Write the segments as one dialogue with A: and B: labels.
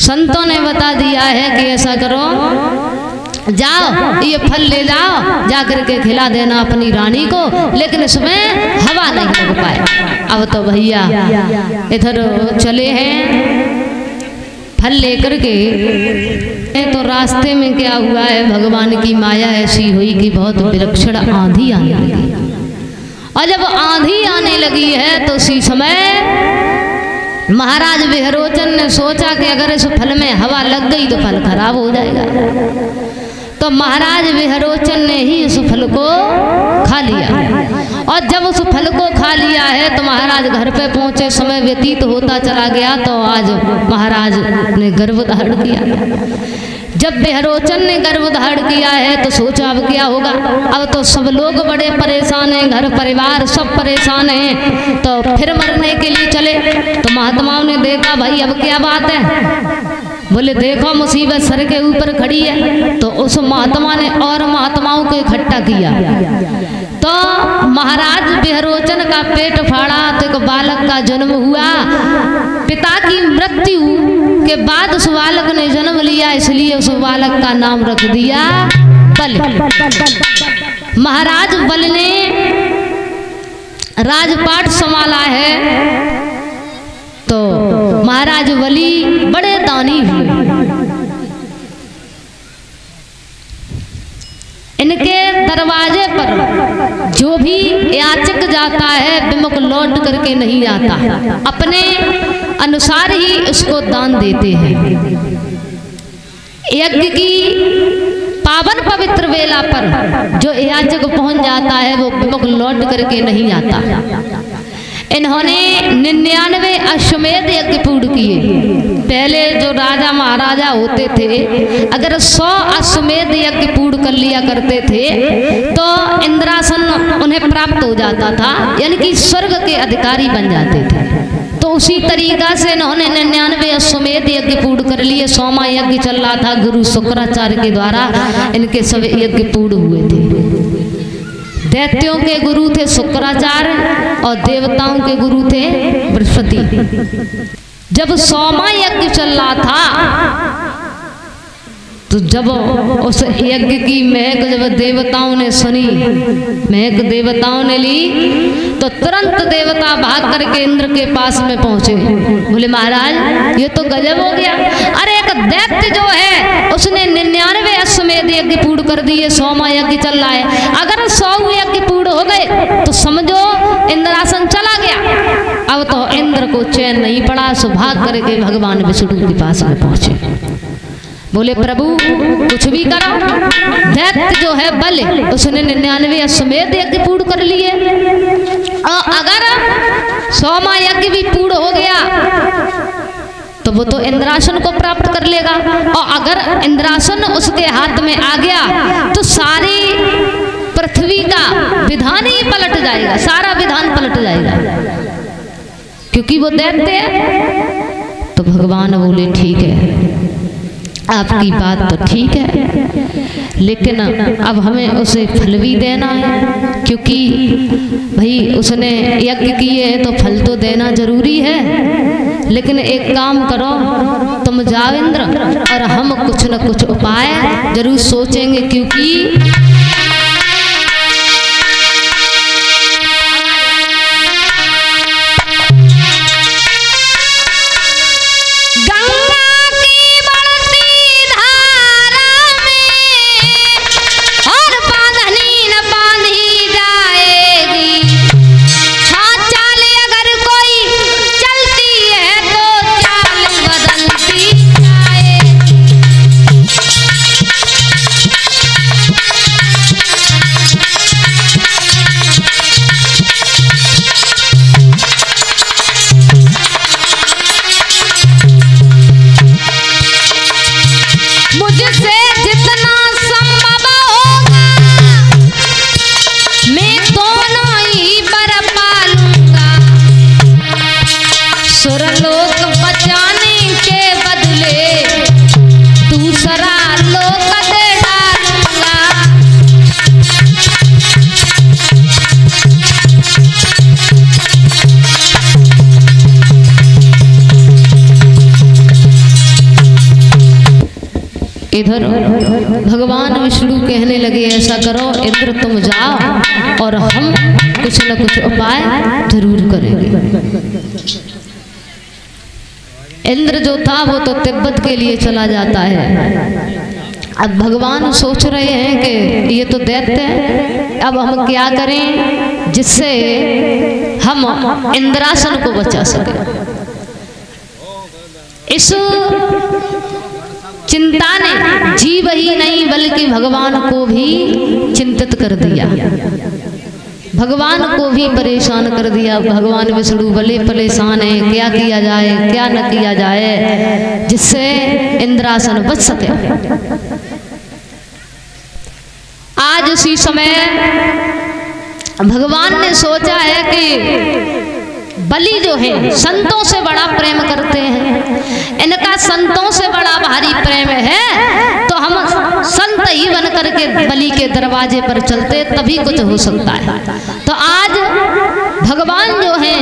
A: संतों ने बता दिया है कि ऐसा करो, जाओ ये फल ले जाओ, जाकर के खिला देना अपनी रानी को, लेकिन इसमें हवा नहीं लग पाए। अब तो भैया इधर चले हैं फल लेकर के, तो रास्ते में क्या हुआ है, भगवान की माया ऐसी हुई कि बहुत विलक्षण आंधी आने लगी। और जब आंधी आने लगी है तो उसी समय महाराज विहरोचन ने सोचा कि अगर इस फल में हवा लग गई तो फल खराब हो जाएगा। तो महाराज विहरोचन ने ही उस फल को खा लिया। और जब उस फल को खा लिया है तो महाराज घर पे पहुंचे, समय व्यतीत होता चला गया। तो आज महाराज ने गर्भ धारण किया। जब विहरोचन ने गर्भ धारण किया है तो सोचा अब क्या होगा। अब तो सब लोग बड़े परेशान हैं, घर परिवार सब परेशान हैं। तो फिर मरने के लिए चले। तो महात्माओं ने देखा भाई अब क्या बात है, बोले देखो मुसीबत सर के ऊपर खड़ी है। तो उस महात्मा ने और महात्माओं को इकट्ठा किया। तो महाराज विहरोचन का पेट फाड़ा तो एक बालक का जन्म हुआ। पिता की मृत्यु के बाद उस बालक ने जन्म लिया, इसलिए उस बालक का नाम रख दिया बल। महाराज बल ने राजपाट संभाला है। तो महाराज बलि बड़े दानी हुए। इनके दरवाजे पर जो भी याचक जाता है विमुख लौट करके नहीं आता, अपने अनुसार ही उसको दान देते हैं। यज्ञ की पावन पवित्र वेला पर जो याचक पहुंच जाता है वो विमुख लौट करके नहीं आता। इन्होंने 99 अश्वमेध यज्ञ पूर्ण किए। पहले जो राजा महाराजा होते थे अगर 100 अश्वमेध यज्ञ पूर्ण कर लिया करते थे तो इंद्रासन उन्हें प्राप्त हो जाता था, यानी कि स्वर्ग के अधिकारी बन जाते थे। तो उसी तरीका से इन्होंने 99 अश्वमेध यज्ञ पूर्ण कर लिए। 100वां यज्ञ चल रहा था, गुरु शुक्राचार्य के द्वारा इनके सब यज्ञ पूर्ण हुए थे। दैत्यों के गुरु थे शुक्राचार्य और देवताओं के गुरु थे बृहस्पति। जब 100वां यज्ञ चल रहा था तो जब उस यज्ञ की महक जब देवताओं ने सुनी, महक देवताओं ने ली, तो तुरंत देवता भाग करके इंद्र के पास में पहुंचे। बोले महाराज ये तो गजब हो गया। अरे एक दैत्य जो है उसने 99 अश्वमेध यज्ञ पूर्ण कर दिए, 100वां यज्ञ चल रहा है। अगर 100 यज्ञ पूर्ण हो गए तो समझो इंद्रासन चला गया। अब तो इंद्र को चैन नहीं पड़ा, सो भाग करके भगवान विष्णु के पास में पहुंचे। बोले प्रभु कुछ भी करो, दैत्य जो है बल उसने 99 अश्वमेध यज्ञ पूर्ण कर लिए, और अगर 100वां यज्ञ भी पूर्ण हो गया तो वो तो इंद्रासन को प्राप्त कर लेगा। और अगर इंद्रासन उसके हाथ में आ गया तो सारी पृथ्वी का विधान ही पलट जाएगा, सारा विधान पलट जाएगा, क्योंकि वो दैत्य है। तो भगवान बोले ठीक है, आपकी बात तो ठीक है, लेकिन अब हमें उसे फल भी देना है, क्योंकि भाई उसने यज्ञ किए हैं तो फल तो देना जरूरी है। लेकिन एक काम करो, तुम जाओ इंद्र, और हम कुछ न कुछ उपाय जरूर सोचेंगे, क्योंकि इधर भगवान विष्णु कहने लगे ऐसा करो इंद्र तुम जाओ और हम कुछ न कुछ उपाय जरूर करेंगे। इंद्र जो था वो तो तिब्बत के लिए चला जाता है। अब भगवान सोच रहे हैं कि ये तो दैत्य है, अब हम क्या करें जिससे हम इंद्रासन को बचा सकें। इस चिंता ने जीव ही नहीं बल्कि भगवान को भी चिंतित कर दिया, भगवान को भी परेशान कर दिया। भगवान विष्णु बड़े परेशान हैं, क्या किया जाए क्या न किया जाए जिससे इंद्रासन बच सके। आज उसी समय भगवान ने सोचा है कि बलि जो है संतों से बड़ा प्रेम करते हैं, इनका संतों से बड़ा भारी प्रेम है, तो हम संत ही बन करके बलि के दरवाजे पर चलते तभी कुछ हो सकता है। तो आज भगवान जो है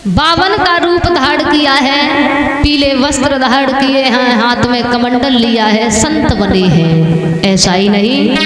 A: बावन का रूप धारण किया है, पीले वस्त्र धारण किए हैं, हाथ में कमंडल लिया है, संत बने हैं। ऐसा ही नहीं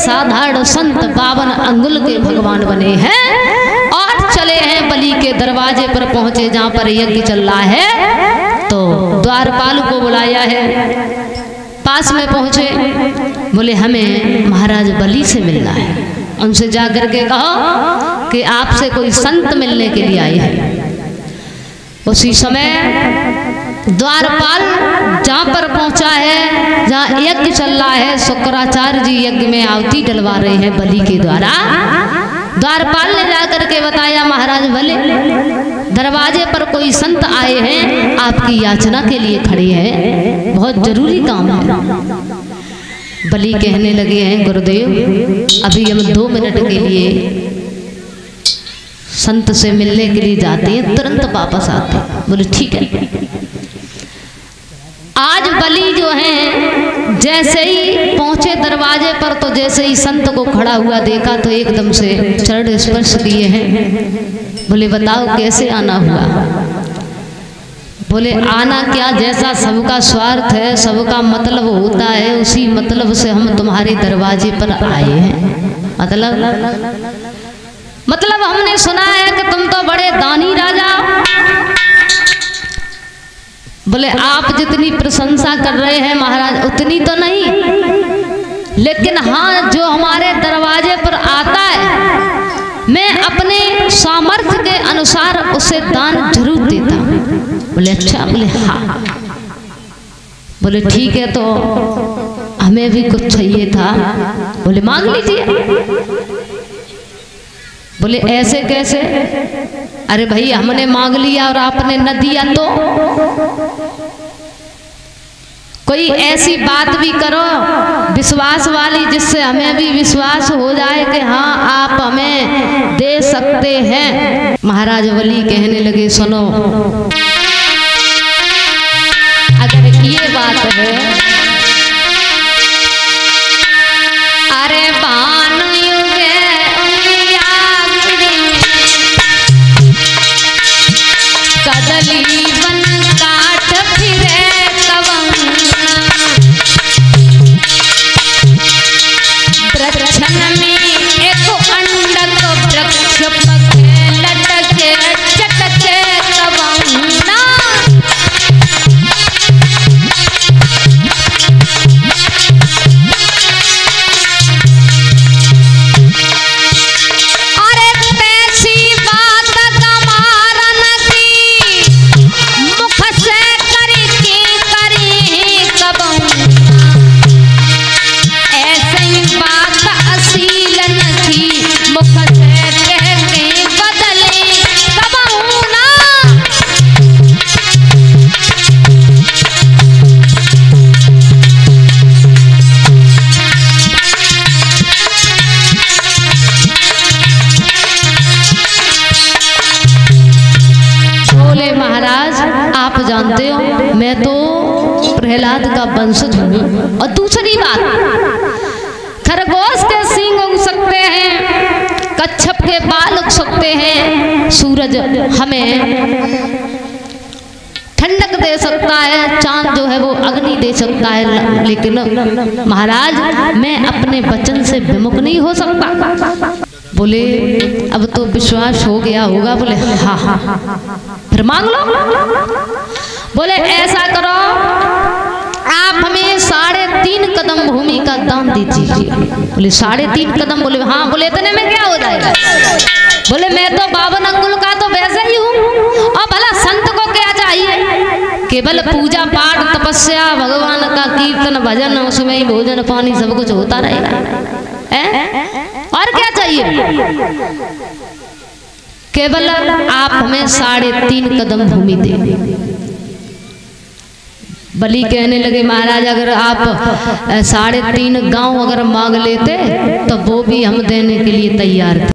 A: साधारण संत 52 अंगुल के भगवान बने हैं और चले हैं बलि के दरवाजे पर पहुंचे जहां पर यज्ञ चल रहा है। तो द्वारपाल को बुलाया है, पास में पहुंचे, बोले हमें महाराज बलि से मिलना है। उनसे जाकर के कहो कि आपसे कोई संत मिलने के लिए आए हैं। उसी समय द्वारपाल जहाँ पर पहुंचा है जहाँ यज्ञ चल रहा है, शुक्राचार्य जी यज्ञ में आहुति डलवा रहे हैं बलि के द्वारा। द्वारपाल ने जाकर के बताया महाराज भले दरवाजे पर कोई संत आए हैं, आपकी याचना के लिए खड़े हैं, बहुत जरूरी काम है। बलि कहने लगे हैं गुरुदेव अभी हम 2 मिनट के लिए संत से मिलने के लिए जाते हैं, तुरंत वापस आते हैं। बोले ठीक है। आज बलि जो है जैसे ही पहुंचे दरवाजे पर तो जैसे ही संत को खड़ा हुआ देखा तो एकदम से चरण स्पर्श किए हैं। बोले बताओ कैसे आना हुआ? बोले आना क्या, जैसा सबका स्वार्थ है सबका मतलब होता है, उसी मतलब से हम तुम्हारे दरवाजे पर आए हैं। मतलब हमने सुना है कि तुम तो बड़े दानी राजा। बोले आप जितनी प्रशंसा कर रहे हैं महाराज उतनी तो नहीं, लेकिन हाँ जो हमारे दरवाजे पर आता है मैं अपने सामर्थ्य के अनुसार उसे दान जरूर देता हूँ। बोले अच्छा? बोले हाँ। बोले ठीक है तो हमें भी कुछ चाहिए था। बोले मांग लीजिए। बोले ऐसे कैसे? अरे भाई हमने मांग लिया और आपने न दिया तो कोई ऐसी बात भी करो विश्वास वाली जिससे हमें भी विश्वास हो जाए कि हाँ आप हमें दे सकते हैं। महाराज बलि कहने लगे सुनो, अगर ये बात है जानते हो मैं तो प्रहलाद का वंशज हूँ। और दूसरी बात, खरगोश के सींग उग सकते हैं, कच्छप के बाल उग सकते हैं, सूरज हमें ठंडक दे सकता है, चांद जो है वो अग्नि दे सकता है, लेकिन महाराज मैं अपने वचन से विमुख नहीं हो सकता। बोले अब तो विश्वास हो गया होगा। बोले हाँ हाँ, फिर मांग लो। बोले ऐसा करो, आप हमें 3.5 कदम भूमि का दान दे दीजिए। बोले 3.5 कदम? बोले हाँ। बोले इतने में क्या हो जाएगा? बोले मैं तो 52 अंगुल का तो वैसे ही हूँ, और भला संत को क्या चाहिए? केवल पूजा पाठ तपस्या, भगवान का कीर्तन भजन, उसमें ही भोजन पानी सब कुछ होता रहेगा, और क्या चाहिए? केवल आप हमें 3.5 कदम भूमि दे। बलि कहने लगे महाराज अगर आप 3.5 गांव अगर मांग लेते तो वो भी हम देने के लिए तैयार थे।